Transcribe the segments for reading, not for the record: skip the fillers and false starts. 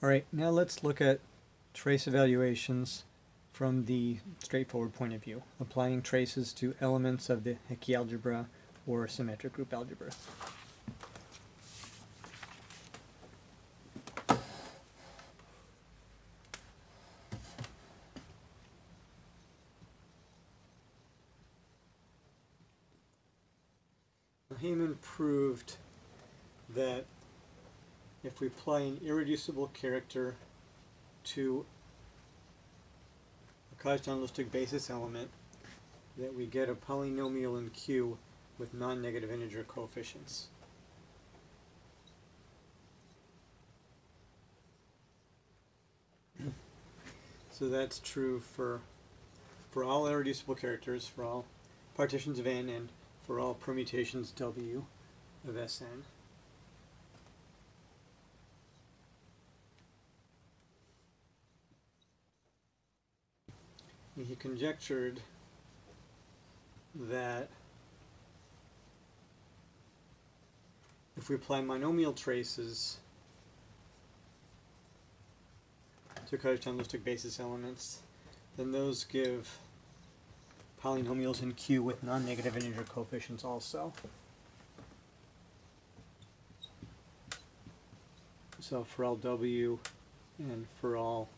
Alright, now let's look at trace evaluations from the straightforward point of view, applying traces to elements of the Hecke algebra or symmetric group algebra. Heyman proved that if we apply an irreducible character to a cauchy-analytic basis element, that we get a polynomial in Q with non-negative integer coefficients. So that's true for all irreducible characters, for all partitions of n, and for all permutations W of Sn. And he conjectured that if we apply monomial traces to cauchy-analytic basis elements, then those give polynomials in Q with non-negative integer coefficients also. So for all W and for all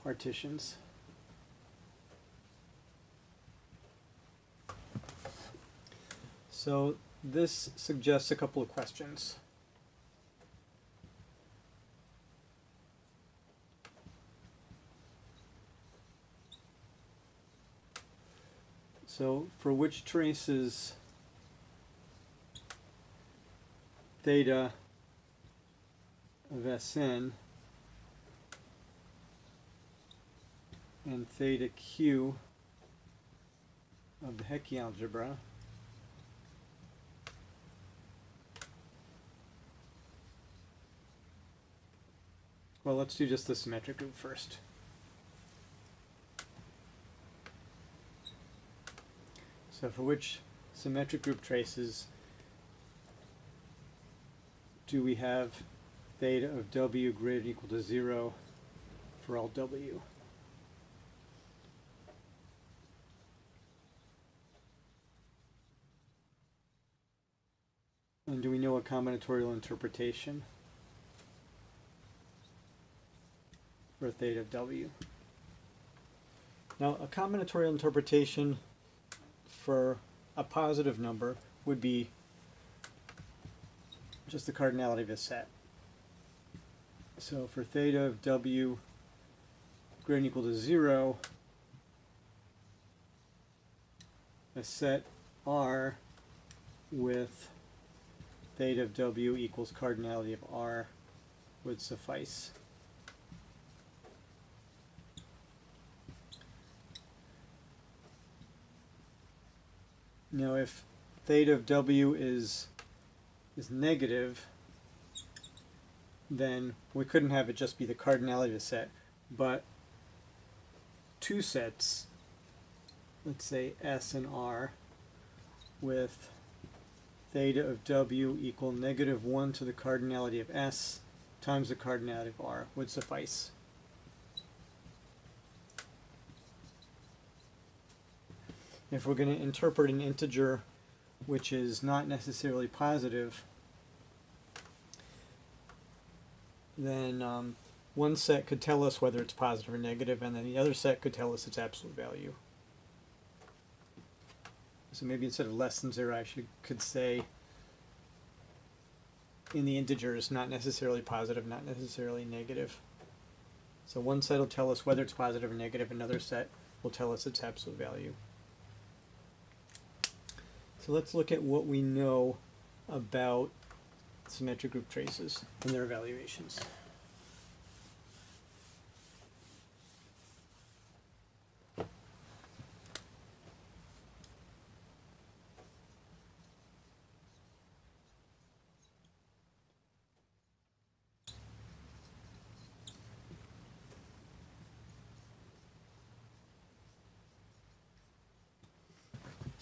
partitions. So this suggests a couple of questions. So for which traces theta of Sn and theta Q of the Hecke algebra well, let's do just the symmetric group first. So for which symmetric group traces do we have theta of W greater than or equal to 0 for all W? And do we know a combinatorial interpretation for theta of W? Now, a combinatorial interpretation for a positive number would be just the cardinality of a set. So for theta of W greater than or equal to 0, a set R with theta of W equals cardinality of R would suffice. Now if theta of W is negative, then we couldn't have it just be the cardinality of a set, but two sets, let's say S and R, with theta of W equal -1 to the cardinality of S times the cardinality of R would suffice. If we're going to interpret an integer which is not necessarily positive, then one set could tell us whether it's positive or negative, and then the other set could tell us its absolute value. So maybe instead of less than 0, I could say in the integers, not necessarily positive, not necessarily negative. So one set will tell us whether it's positive or negative, another set will tell us its absolute value. So let's look at what we know about symmetric group traces and their evaluations.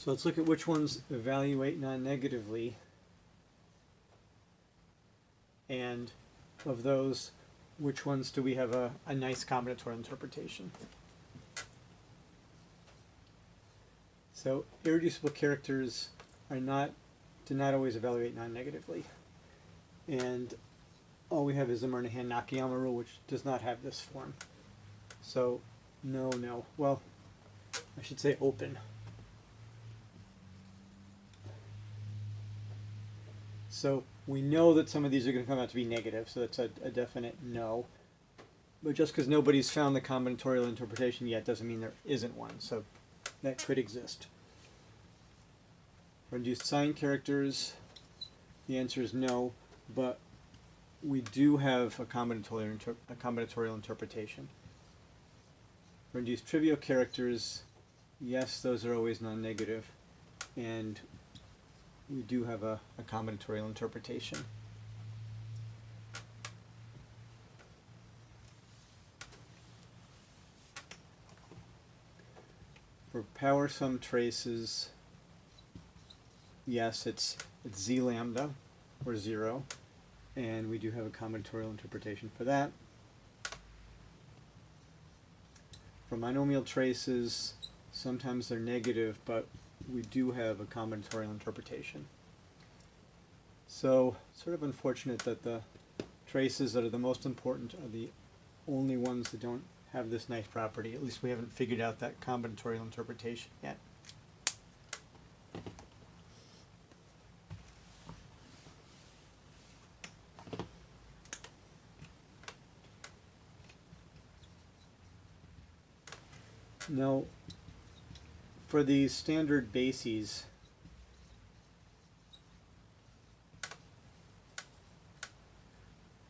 So let's look at which ones evaluate non-negatively, and of those, which ones do we have a nice combinatorial interpretation? So irreducible characters do not always evaluate non-negatively. And all we have is the Murnaghan-Nakayama rule, which does not have this form. So no, no. Well, I should say open. So we know that some of these are going to come out to be negative, so that's a definite no. But just because nobody's found the combinatorial interpretation yet doesn't mean there isn't one, so that could exist. For induced sign characters, the answer is no, but we do have a combinatorial interpretation. For induced trivial characters, yes, those are always non-negative, and we do have a combinatorial interpretation. For power sum traces, yes, it's z lambda, or 0, and we do have a combinatorial interpretation for that. For monomial traces, sometimes they're negative, but we do have a combinatorial interpretation. So, sort of unfortunate that the traces that are the most important are the only ones that don't have this nice property. At least we haven't figured out that combinatorial interpretation yet. Now, for the standard bases,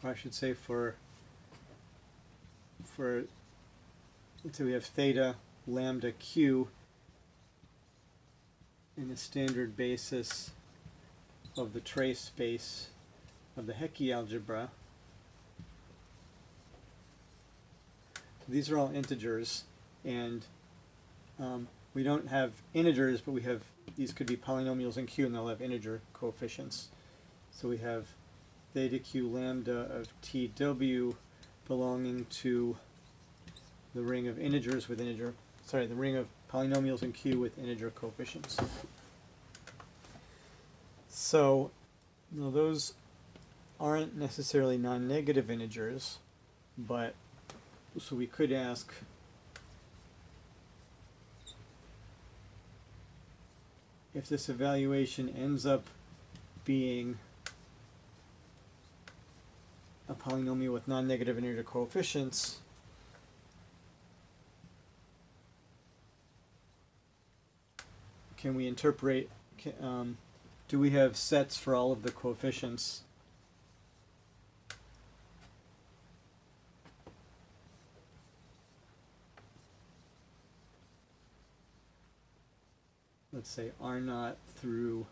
or I should say for let's say we have theta, lambda, q in the standard basis of the trace space of the Hecke algebra. These are all integers, and we don't have integers, but we have, these could be polynomials in Q, and they'll have integer coefficients. So we have theta q lambda of TW belonging to the ring of integers with the ring of polynomials in Q with integer coefficients. So, now those aren't necessarily non-negative integers, but, so we could ask, if this evaluation ends up being a polynomial with non-negative integer coefficients, can we interpret, do we have sets for all of the coefficients? Let's say R0 through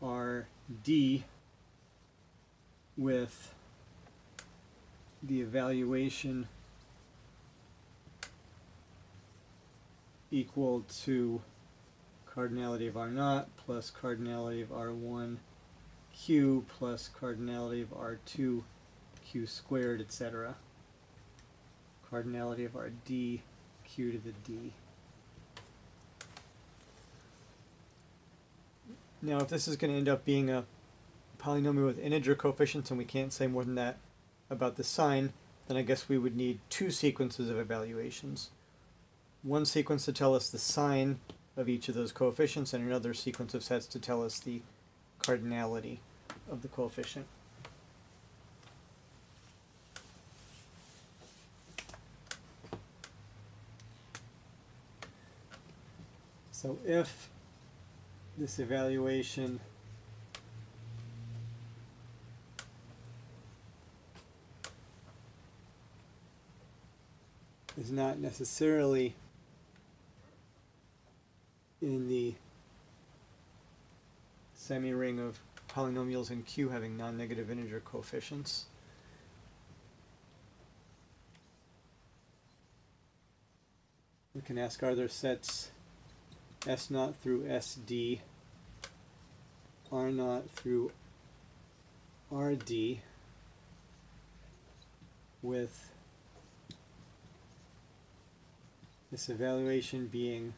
RD with the evaluation equal to cardinality of R0 plus cardinality of R1Q plus cardinality of R2Q squared, etc. Cardinality of RD Q to the D. Now, if this is going to end up being a polynomial with integer coefficients and we can't say more than that about the sign, then I guess we would need two sequences of evaluations. One sequence to tell us the sign of each of those coefficients, and another sequence of sets to tell us the cardinality of the coefficient. So if this evaluation is not necessarily in the semi-ring of polynomials in Q having non-negative integer coefficients, we can ask, are there sets S0 through SD, R0 through RD, with this evaluation being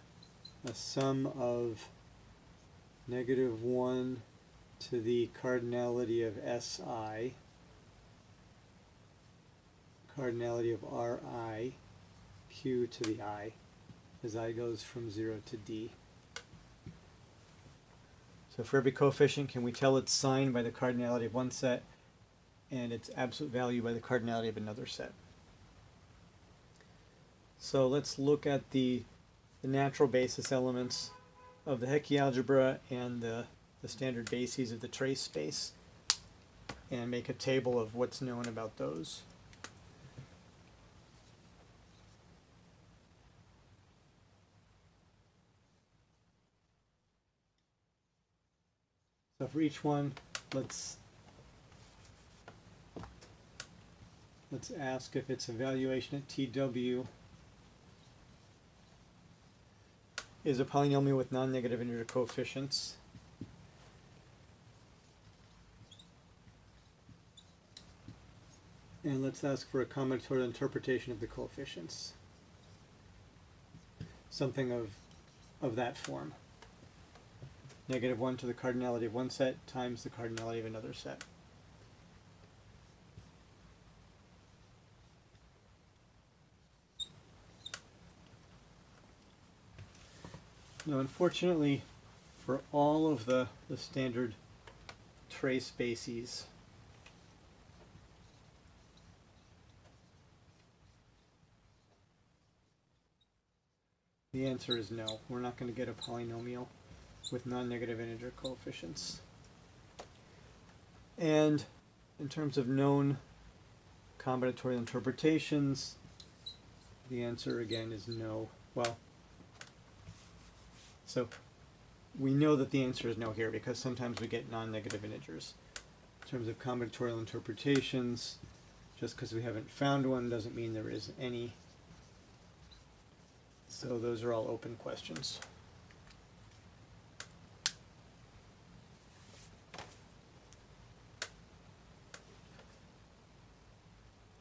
a sum of -1 to the cardinality of Si, cardinality of Ri, Q to the I, as I goes from 0 to D. So for every coefficient, can we tell its sign by the cardinality of one set and its absolute value by the cardinality of another set? So let's look at the natural basis elements of the Hecke algebra and the standard bases of the trace space and make a table of what's known about those. So for each one, let's ask if its evaluation at TW is a polynomial with non-negative integer coefficients. And let's ask for a combinatorial interpretation of the coefficients. Something of that form. -1 to the cardinality of one set times the cardinality of another set. Now, unfortunately, for all of the standard trace bases, the answer is no. We're not going to get a polynomial with non-negative integer coefficients. And in terms of known combinatorial interpretations, the answer again is no. Well, so we know that the answer is no here because sometimes we get non-negative integers. In terms of combinatorial interpretations, just because we haven't found one doesn't mean there is any. So those are all open questions.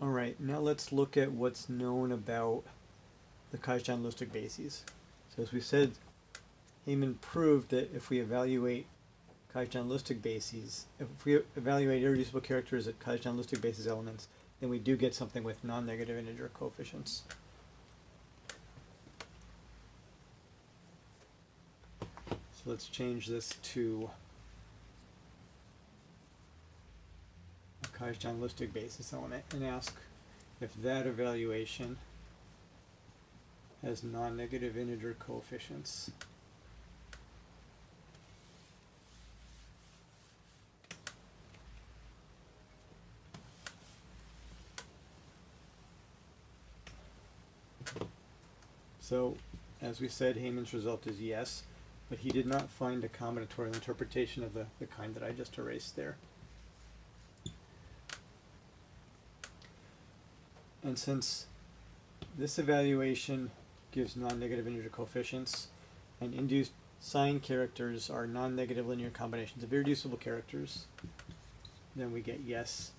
All right, now let's look at what's known about the Kajjan-Lustig bases. So as we said, Heyman proved that if we evaluate Kajjan-Lustig bases, if we evaluate irreducible characters at Kajjan-Lustig basis elements, then we do get something with non-negative integer coefficients. So let's change this to a Kajjan-Lustig basis element and ask if that evaluation has non-negative integer coefficients. So, as we said, Heyman's result is yes, but he did not find a combinatorial interpretation of the kind that I just erased there. And since this evaluation gives non-negative integer coefficients, and induced sign characters are non-negative linear combinations of irreducible characters, then we get yes,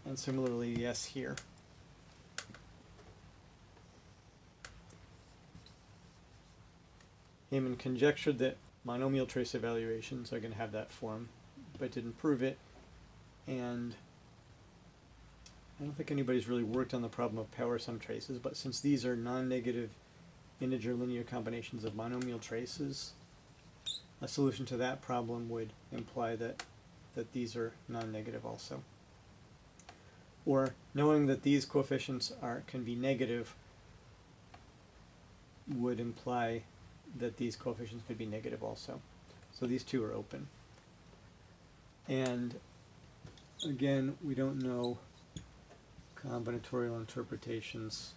and similarly yes here. Heyman conjectured that monomial trace evaluations are going to have that form, but didn't prove it, and I don't think anybody's really worked on the problem of power sum traces, but since these are non-negative integer linear combinations of monomial traces, a solution to that problem would imply that these are non-negative also. Or knowing that these coefficients can be negative would imply that these coefficients could be negative also. So these two are open. And again, we don't know combinatorial interpretations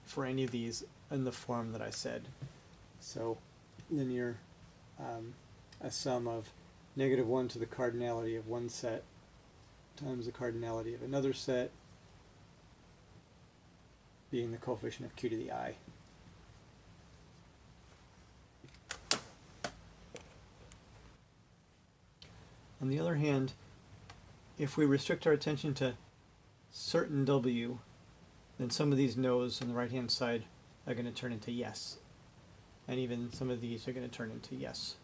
for any of these in the form that I said. So linear, a sum of -1 to the cardinality of one set times the cardinality of another set being the coefficient of q to the I. On the other hand, if we restrict our attention to certain W, then some of these no's on the right hand side are going to turn into yes. And even some of these are going to turn into yes.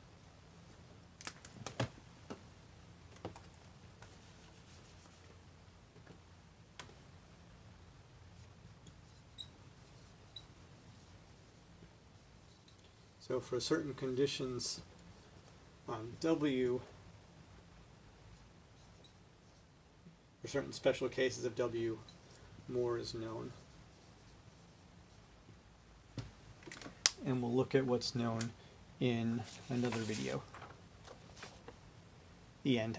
So for certain conditions on W, for certain special cases of W, more is known. And we'll look at what's known in another video. The end.